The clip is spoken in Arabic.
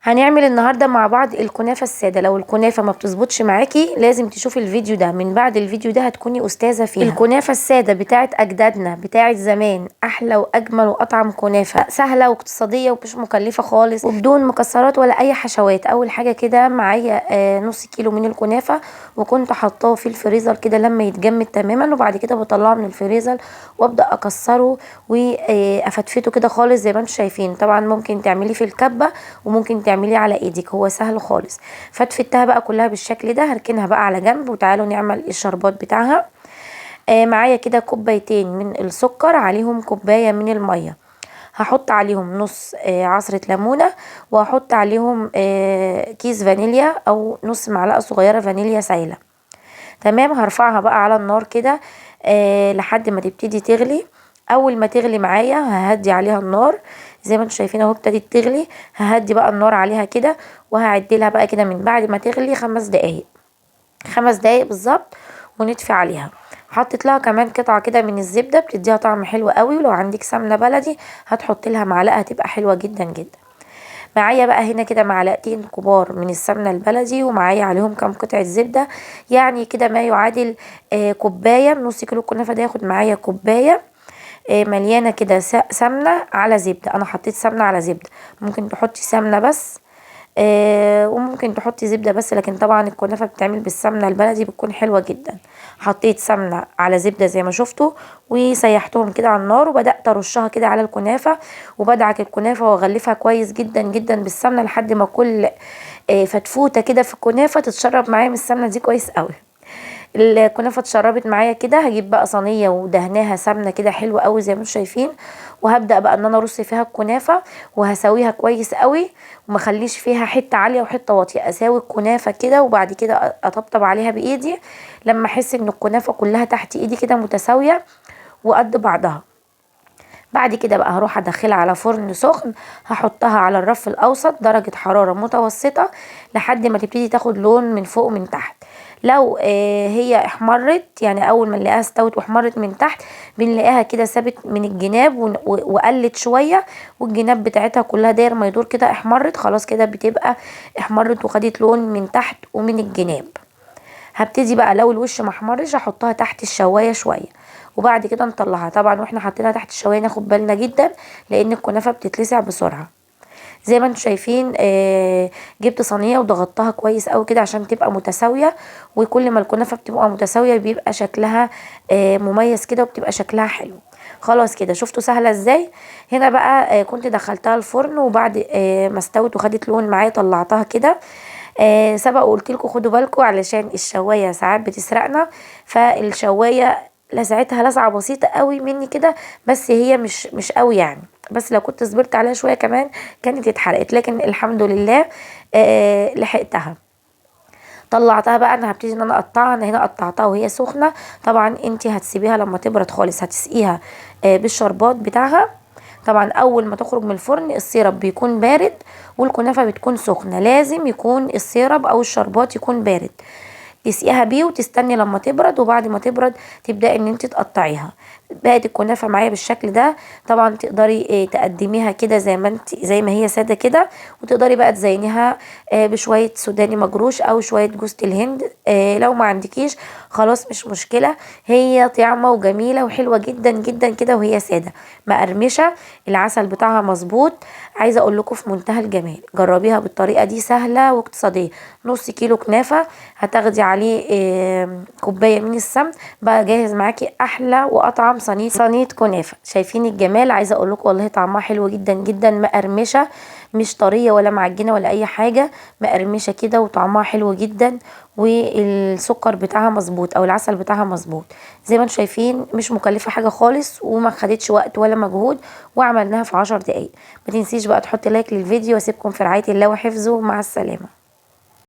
هنعمل النهارده مع بعض الكنافه الساده. لو الكنافه ما بتظبطش معاكي لازم تشوفي الفيديو ده، من بعد الفيديو ده هتكوني استاذه فيها. الكنافه الساده بتاعت اجدادنا بتاعت زمان احلى واجمل واطعم كنافه، سهله واقتصاديه ومش مكلفه خالص وبدون مكسرات ولا اي حشوات. اول حاجه كده معايا نص كيلو من الكنافه، وكنت حطاه في الفريزر كده لما يتجمد تماما، وبعد كده بطلعه من الفريزر وابدا اكسره وافتفته كده خالص زي ما انتم شايفين. طبعا ممكن تعمليه في الكبه وممكن تعمليه على ايدك، هو سهل خالص. فتفتها بقى كلها بالشكل ده، هركنها بقى على جنب وتعالوا نعمل الشربات بتاعها. معايا كده كوبايتين من السكر، عليهم كوبايه من الميه، هحط عليهم نص عصرة ليمونة، وهحط عليهم كيس فانيليا او نص معلقة صغيرة فانيليا سايلة. تمام، هرفعها بقى على النار كده لحد ما تبتدي تغلي. اول ما تغلي معايا ههدي عليها النار زي ما انتم شايفين اهو، ابتدت تغلي. ههدي بقى النار عليها كده وهعدلها بقى كده من بعد ما تغلي 5 دقايق، 5 دقايق بالظبط، ونطفي عليها. حطيت لها كمان قطعه كده من الزبده بتديها طعم حلو قوي، ولو عندك سمنه بلدي هتحط لها معلقه هتبقى حلوه جدا جدا. معايا بقى هنا كده معلقتين كبار من السمنه البلدي، ومعايا عليهم كام قطعه زبده، يعني كده ما يعادل كوبايه. نص كيلو الكنافه ده ياخد معايا كوبايه مليانه كده سمنه على زبده. انا حطيت سمنه على زبده، ممكن تحطي سمنه بس وممكن تحطي زبده بس، لكن طبعا الكنافه بتتعمل بالسمنه البلدي بتكون حلوه جدا. حطيت سمنه على زبده زي ما شفتوا، وسيحتهم كده على النار، وبدات ارشها كده على الكنافه، وبدعك الكنافه واغلفها كويس جدا جدا بالسمنه لحد ما كل فتفوته كده في الكنافه تتشرب معايا من السمنه دي كويس قوي. الكنافه اتشربت معايا كده، هجيب بقى صينيه ودهناها سمنه كده حلوه قوي زي ما انتم شايفين، وهبدا بقى ان انا ارص فيها الكنافه وهسويها كويس قوي، وما اخليش فيها حته عاليه وحته واطيه. اساوي الكنافه كده وبعد كده اطبطب عليها بايدي لما احس ان الكنافه كلها تحت ايدي كده متساويه وقد بعضها. بعد كده بقى هروح ادخلها على فرن سخن، هحطها على الرف الاوسط درجة حرارة متوسطة لحد ما تبتدي تاخد لون من فوق ومن تحت. لو هي احمرت، يعني اول ما نلاقيها استوت واحمرت من تحت، بنلاقيها كده سابت من الجناب وقلت شوية، والجناب بتاعتها كلها داير ما يدور كده احمرت، خلاص كده بتبقى احمرت وخدت لون من تحت ومن الجناب. هبتدي بقى لو الوش محمرش احطها تحت الشوايه شويه، وبعد كده نطلعها. طبعا واحنا حاطينها تحت الشوايه ناخد بالنا جدا لان الكنافه بتتلسع بسرعه. زي ما انتم شايفين جبت صينيه وضغطتها كويس قوي كده عشان تبقى متساويه، وكل ما الكنافه بتبقى متساويه بيبقى شكلها مميز كده وبتبقى شكلها حلو. خلاص كده شفتوا سهله ازاي. هنا بقى كنت دخلتها الفرن، وبعد ما استوت وخدت لون معايا طلعتها كده. سبق وقلت لكم خدوا بالكم علشان الشوايه ساعات بتسرقنا، فالشوايه لسعتها لسعه بسيطه قوي مني كده، بس هي مش قوي يعني، بس لو كنت صبرت عليها شويه كمان كانت اتحرقت، لكن الحمد لله لحقتها. طلعتها بقى، انا هبتدي ان انا اقطعها. انا هنا قطعتها وهي سخنه، طبعا انت هتسيبيها لما تبرد خالص، هتسقيها بالشربات بتاعها. طبعا اول ما تخرج من الفرن السيرب بيكون بارد والكنافه بتكون سخنه، لازم يكون السيرب او الشربات يكون بارد. تسقيها بيه وتستني لما تبرد، وبعد ما تبرد تبداي ان انت تقطعيها. بقت الكنافه معايا بالشكل ده. طبعا تقدري تقدميها كده زي ما انت، زي ما هي ساده كده، وتقدري بقى تزينيها بشويه سوداني مجروش او شويه جوز الهند. لو ما عندكيش خلاص مش مشكله، هي طعمه وجميله وحلوه جدا جدا كده وهي ساده مقرمشه. العسل بتاعها مظبوط. عايزه اقول لكم في منتهى الجمال، جربيها بالطريقه دي سهله واقتصاديه. نص كيلو كنافه هتاخدي عليه كوبايه من السمن، بقى جاهز معاكي احلى واطعم صينيه كنافه. شايفين الجمال. عايزه اقول لكم والله طعمها حلو جدا جدا، مقرمشه مش طريه ولا معجنه ولا اي حاجه، مقرمشه كده وطعمها حلو جدا، والسكر بتاعها مظبوط او العسل بتاعها مظبوط. زي ما انتم شايفين مش مكلفه حاجه خالص وما خدتش وقت ولا مجهود، وعملناها في 10 دقايق. ما تنسيش بقى تحطي لايك للفيديو، واسيبكم في رعايه الله وحفظه، مع السلامه.